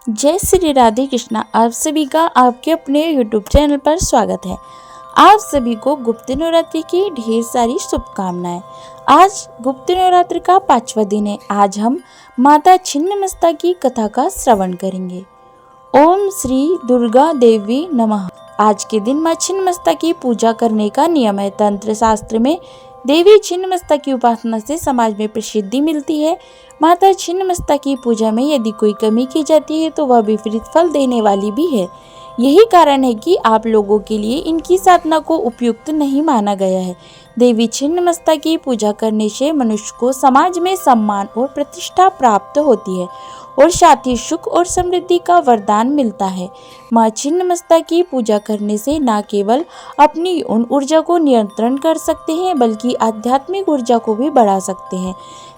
जय श्री राधे कृष्णा। आप सभी का आपके अपने YouTube चैनल पर स्वागत है। आप सभी को गुप्त नवरात्रि की ढेर सारी शुभकामनाएं। आज गुप्त नवरात्रि का 5वां दिन है। आज हम माता छिन्नमस्ता की कथा का श्रवण करेंगे। ओम श्री दुर्गा देवी नमः। आज के दिन माँ छिन्नमस्ता की पूजा करने का नियम है। तंत्र शास्त्र में देवी छिन्नमस्ता की उपासना से समाज में प्रसिद्धि मिलती है। माता छिन्नमस्ता की पूजा में यदि कोई कमी की जाती है तो वह विपरीत फल देने वाली भी है। यही कारण है कि आप लोगों के लिए इनकी साधना को उपयुक्त नहीं माना गया है। देवी छिन्नमस्ता की पूजा करने से मनुष्य को समाज में सम्मान और प्रतिष्ठा प्राप्त होती है और साथ ही सुख और समृद्धि का वरदान मिलता है। माँ छिन्नमस्ता की पूजा करने से न केवल अपनी उन ऊर्जा को नियंत्रण कर सकते हैं बल्कि आध्यात्मिक ऊर्जा को भी बढ़ा सकते हैं।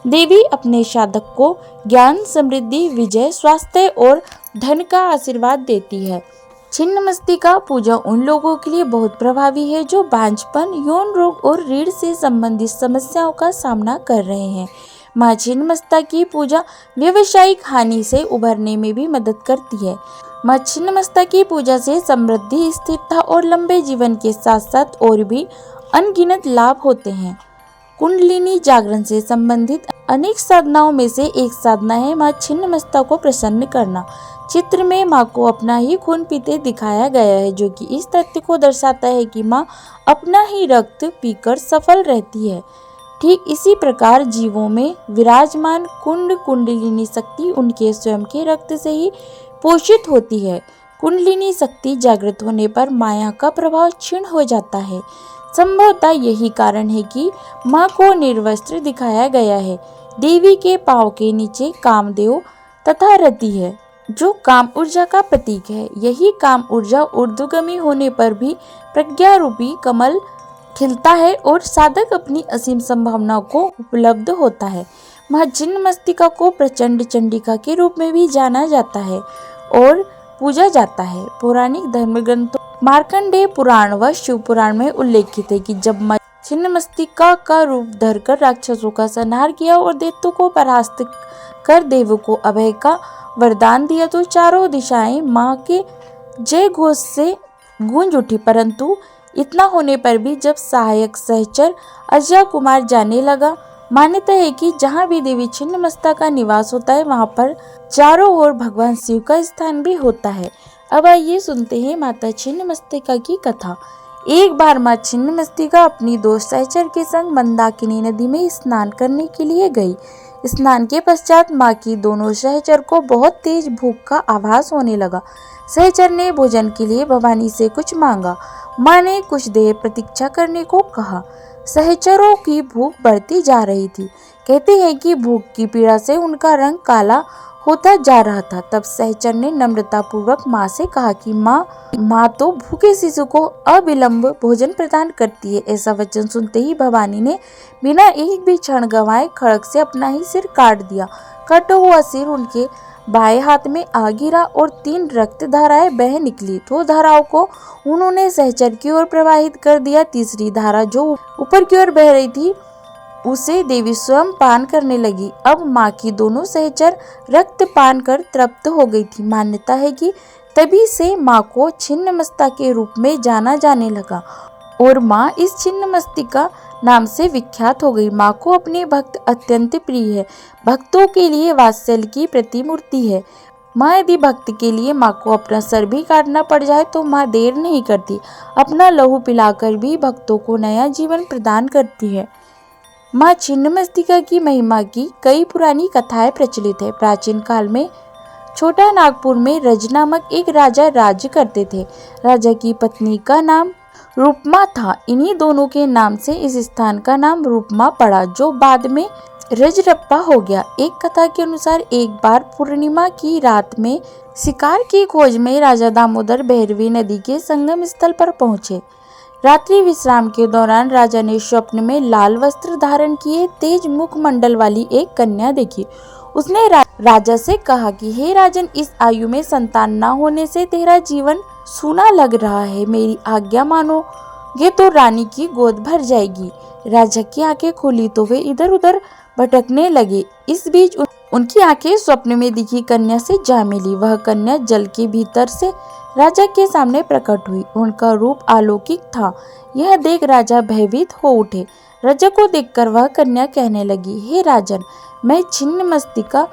देवी अपने साधक को ज्ञान, समृद्धि, विजय, स्वास्थ्य और धन का आशीर्वाद देती है। छिन्नमस्ती का पूजा उन लोगों के लिए बहुत प्रभावी है जो बांझपन, यौन रोग और रीढ़ से संबंधित समस्याओं का सामना कर रहे हैं। माँ छिन्नमस्ता की पूजा व्यावसायिक हानि से उभरने में भी मदद करती है। माँ छिन्नमस्ता की पूजा से समृद्धि, स्थिरता और लंबे जीवन के साथ साथ और भी अनगिनत लाभ होते हैं। कुंडलिनी जागरण से संबंधित अनेक साधनाओं में से एक साधना है माँ छिन्नमस्ता को प्रसन्न करना। चित्र में माँ को अपना ही खून पीते दिखाया गया है, जो कि इस तथ्य को दर्शाता है कि माँ अपना ही रक्त पीकर सफल रहती है। ठीक इसी प्रकार जीवों में विराजमान कुंडलिनी शक्ति उनके स्वयं के रक्त से ही पोषित होती है। कुंडलिनी शक्ति जागृत होने पर माया का प्रभाव क्षीण हो जाता है। संभवतः यही कारण है कि माँ को निर्वस्त्र दिखाया गया है। देवी के पांव के नीचे कामदेव तथा रति है, जो काम ऊर्जा का प्रतीक है। यही काम ऊर्जा ऊर्ध्वगामी होने पर भी प्रज्ञा रूपी कमल खिलता है और साधक अपनी असीम संभावनाओं को उपलब्ध होता है। माँ छिन्नमस्तिका को प्रचंड चंडिका के रूप में भी जाना जाता है और पूजा जाता है। पौराणिक धर्म ग्रंथों मार्कंडेय पुराण व शिव पुराण में उल्लेखित है कि जब माँ छिन्नमस्तिका का रूप धरकर राक्षसों का संहार किया और दैत्यों को परास्त कर देवों को अभय का वरदान दिया तो चारों दिशाएं माँ के जय घोष से गूंज उठी। परंतु इतना होने पर भी जब सहायक सहचर अजय कुमार जाने लगा, मान्यता है कि जहाँ भी देवी छिन्नमस्ता का निवास होता है वहाँ पर चारों ओर भगवान शिव का स्थान भी होता है। अब आइए सुनते हैं माता छिन्नमस्तिका की कथा। एक बार माँ छिन्नमस्तिका अपनी 2 सहचर के संग मंदाकिनी नदी में स्नान करने के लिए गई। स्नान के पश्चात माँ की दोनों सहचर को बहुत तेज भूख का आभास होने लगा। सहचर ने भोजन के लिए भवानी से कुछ मांगा। माँ ने कुछ देर प्रतीक्षा करने को कहा। सहचरों की भूख बढ़ती जा रही थी। कहते हैं कि भूख की पीड़ा से उनका रंग काला होता जा रहा था। तब सहचर ने नम्रता पूर्वक माँ से कहा कि माँ तो भूखे शिशु को अविलंब भोजन प्रदान करती है। ऐसा वचन सुनते ही भवानी ने बिना एक भी क्षण गंवाए खड़ग से अपना ही सिर काट दिया। कटा हुआ सिर उनके बाएं हाथ में आ गिरा और 3 रक्त धाराएं बह निकली। 2 धाराओं को उन्होंने सहचर की ओर प्रवाहित कर दिया। तीसरी धारा जो ऊपर की ओर बह रही थी उसे देवी स्वयं पान करने लगी। अब माँ की दोनों सहचर रक्त पान कर तृप्त हो गई थी। मान्यता है कि तभी से माँ को छिन्नमस्ता के रूप में जाना जाने लगा और माँ इस छिन्नमस्तिका नाम से विख्यात हो गई। माँ को अपने भक्त अत्यंत प्रिय है। भक्तों के लिए वात्सल्य की प्रतिमूर्ति है। माँ यदि भक्त के लिए माँ को अपना सर भी काटना पड़ जाए तो माँ देर नहीं करती, अपना लहू पिलाकर भी भक्तों को नया जीवन प्रदान करती है। माँ छिन्नमस्तिका की महिमा की कई पुरानी कथाएं प्रचलित है। प्राचीन काल में छोटा नागपुर में रज नामक एक राजा राज्य करते थे। राजा की पत्नी का नाम रूपमा था। इन्हीं दोनों के नाम से इस स्थान का नाम रूपमा पड़ा, जो बाद में रजरप्पा हो गया। एक कथा के अनुसार एक बार पूर्णिमा की रात में शिकार की खोज में राजा दामोदर भैरवी नदी के संगम स्थल पर पहुंचे। रात्रि विश्राम के दौरान राजा ने स्वप्न में लाल वस्त्र धारण किए तेज मुखमंडल वाली एक कन्या देखी। उसने राजा से कहा कि हे राजन, इस आयु में संतान न होने से तेरा जीवन सूना लग रहा है। मेरी आज्ञा मानोगे तो रानी की गोद भर जाएगी। राजा की आंखें खुली तो वे इधर उधर भटकने लगे। इस बीच उनकी आंखें स्वप्न में दिखी कन्या से जा मिली। वह कन्या जल के भीतर से राजा के सामने प्रकट हुई। उनका रूप अलौकिक था। यह देख राजा भयभीत हो उठे। राजा को देखकर वह कन्या कहने लगी, हे राजन, मैं छिन्नमस्तिका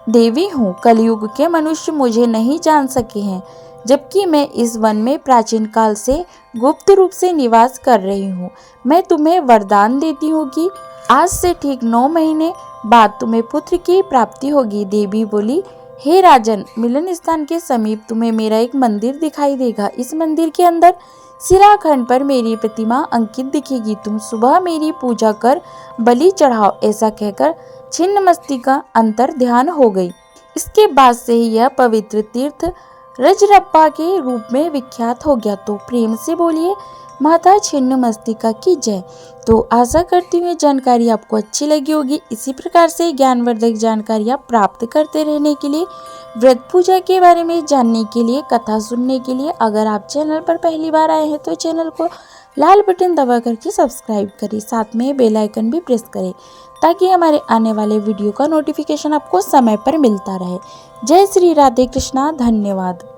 देवी हूँ। कलयुग के मनुष्य मुझे नहीं जान सके हैं, जबकि मैं इस वन में प्राचीन काल से गुप्त रूप से निवास कर रही हूँ। मैं तुम्हें वरदान देती हूँ कि आज से ठीक 9 महीने बाद तुम्हें पुत्र की प्राप्ति होगी। देवी बोली, हे राजन, मिलन स्थान के समीप तुम्हें मेरा एक मंदिर दिखाई देगा। इस मंदिर के अंदर शिलाखंड पर मेरी प्रतिमा अंकित दिखेगी। तुम सुबह मेरी पूजा कर बलि चढ़ाओ। ऐसा कहकर छिन्नमस्तिका अंतर ध्यान हो गई। इसके बाद से ही यह पवित्र तीर्थ रजरप्पा के रूप में विख्यात हो गया। तो प्रेम से बोलिए माता छिन्नमस्तिका की जय। तो आशा करती हूँ जानकारी आपको अच्छी लगी होगी। इसी प्रकार से ज्ञानवर्धक जानकारियाँ प्राप्त करते रहने के लिए, व्रत पूजा के बारे में जानने के लिए, कथा सुनने के लिए अगर आप चैनल पर पहली बार आए हैं तो चैनल को लाल बटन दबा करके सब्सक्राइब करें। साथ में बेल आइकन भी प्रेस करें ताकि हमारे आने वाले वीडियो का नोटिफिकेशन आपको समय पर मिलता रहे। जय श्री राधे कृष्णा। धन्यवाद।